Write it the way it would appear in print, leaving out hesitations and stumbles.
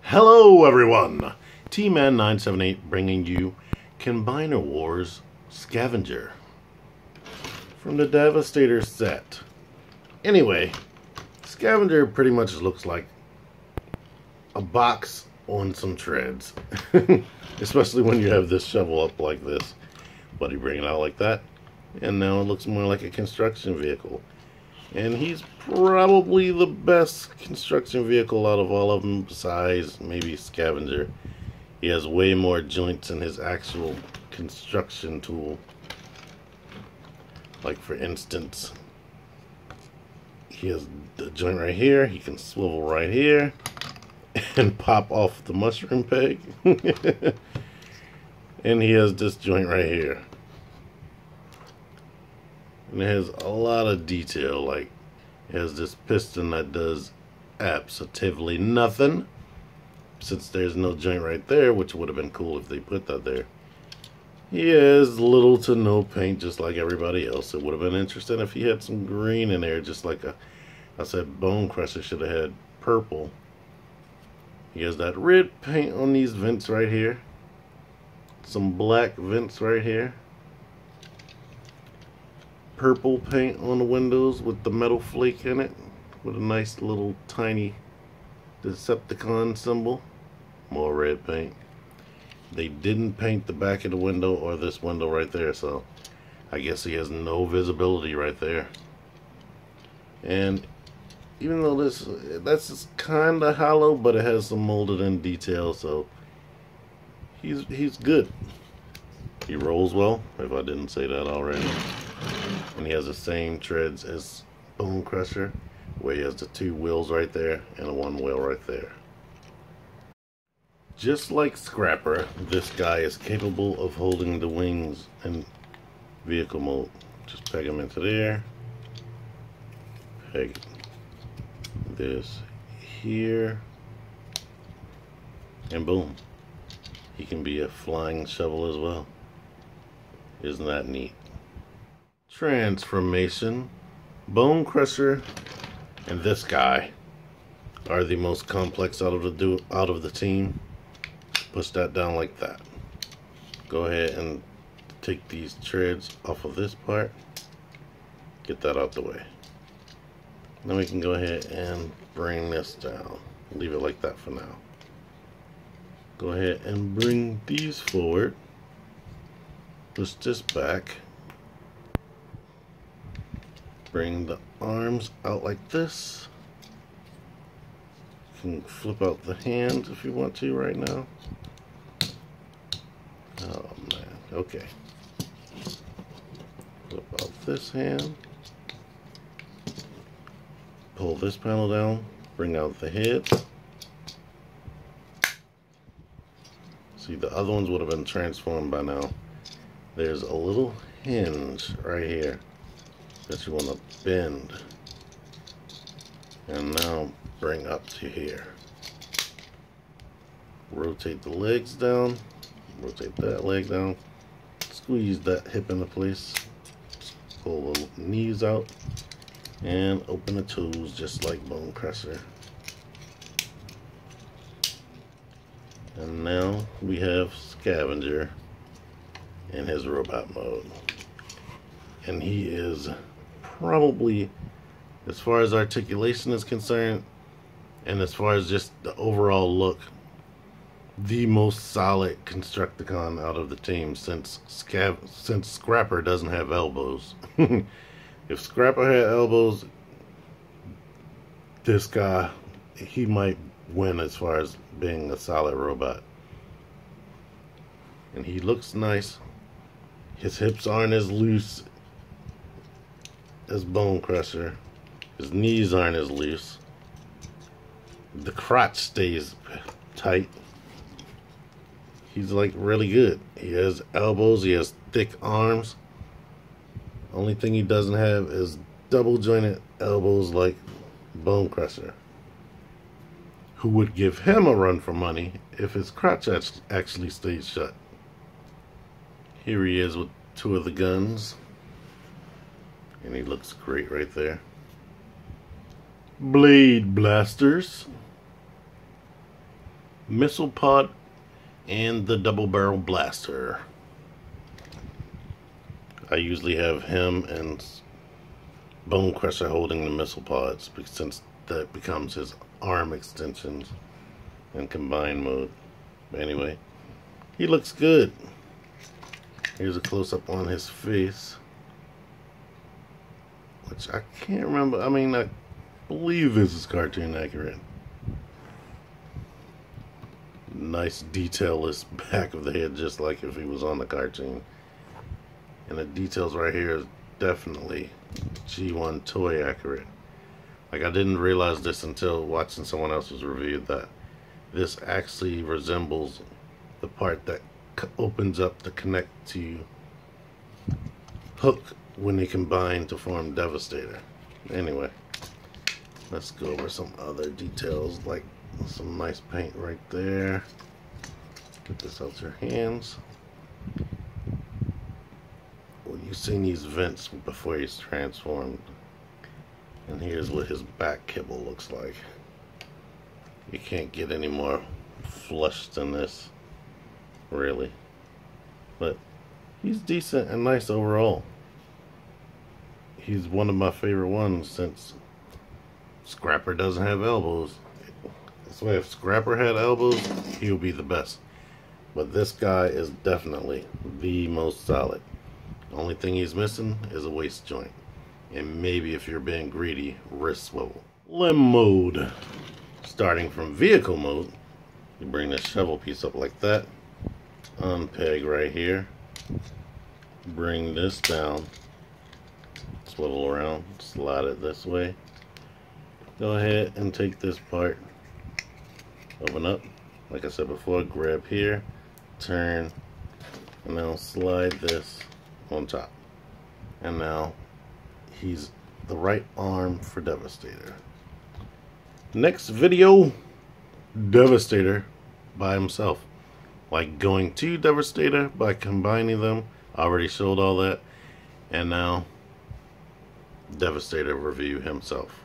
Hello everyone! T-Man978 bringing you Combiner Wars Scavenger from the Devastator set. Anyway, Scavenger pretty much looks like a box on some treads. Especially when you have this shovel up like this. But you bring it out like that, and now it looks more like a construction vehicle. And he's probably the best construction vehicle out of all of them, besides maybe Scavenger. He has way more joints in his actual construction tool. Like for instance, he has the joint right here. He can swivel right here and pop off the mushroom peg. And he has this joint right here. And it has a lot of detail, like it has this piston that does absolutely nothing, since there's no joint right there, which would have been cool if they put that there. He has little to no paint, just like everybody else. It would have been interesting if he had some green in there, just like I said, Bone Crusher should have had purple. He has that red paint on these vents right here, some black vents right here, purple paint on the windows with the metal flake in it, with a nice little tiny Decepticon symbol. More red paint. They didn't paint the back of the window or this window right there, so I guess he has no visibility right there. And even though that's kind of hollow, but it has some molded in detail, so he's good. He rolls well, if I didn't say that already. And he has the same treads as Bone Crusher, where he has the two wheels right there and a one wheel right there. Just like Scrapper, this guy is capable of holding the wings in vehicle mode. Just peg him into there. Peg this here. And boom. He can be a flying shovel as well. Isn't that neat? Transformation. Bone Crusher and this guy are the most complex out of the team. Push that down like that. Go ahead and take these treads off of this part. Get that out the way. Then we can go ahead and bring this down. Leave it like that for now. Go ahead and bring these forward. Push this back. Bring the arms out like this. You can flip out the hands if you want to right now. Oh man, okay. Flip out this hand. Pull this panel down. Bring out the head. See, the other ones would have been transformed by now. There's a little hinge right here that you want to bend, and now bring up to here. Rotate the legs down, rotate that leg down, squeeze that hip into place, pull the knees out, and open the toes just like Bone Crusher. And now we have Scavenger in his robot mode, and he is probably, as far as articulation is concerned and as far as just the overall look, the most solid Constructicon out of the team, since Scrapper doesn't have elbows. If Scrapper had elbows, this guy, he might win as far as being a solid robot. And he looks nice. His hips aren't as loose as Bone Crusher. His knees aren't as loose. The crotch stays tight. He's like really good. He has elbows, he has thick arms. Only thing he doesn't have is double jointed elbows like Bone Crusher, who would give him a run for money if his crotch actually stayed shut. Here he is with two of the guns, and he looks great right there. Blade blasters. missile pod and the double barrel blaster. I usually have him and Bone Crusher holding the missile pods, since that becomes his arm extensions in combined mode. But anyway, he looks good. Here's a close-up on his face, which I can't remember. I mean, I believe this is cartoon accurate. Nice detailless back of the head, just like if he was on the cartoon. And the details right here is definitely G1 toy accurate. Like, I didn't realize this until watching someone else's review, that this actually resembles the part that opens up to connect to Hook when they combine to form Devastator. Anyway, let's go over some other details, like some nice paint right there. Get this out your hands. Well, you've seen these vents before he's transformed. And here's what his back kibble looks like. You can't get any more flush than this, really. But he's decent and nice overall. He's one of my favorite ones, since Scrapper doesn't have elbows. That's why if Scrapper had elbows, he would be the best. But this guy is definitely the most solid. The only thing he's missing is a waist joint. And maybe, if you're being greedy, wrist swivel. Limb mode. Starting from vehicle mode, you bring this shovel piece up like that. Unpeg right here. Bring this down. Swivel around. Slide it this way. Go ahead and take this part. Open up. Like I said before, grab here. Turn. And now slide this on top. And now he's the right arm for Devastator. Next video, Devastator by himself. Like going to Devastator by combining them. I already showed all that. And now Devastator review himself.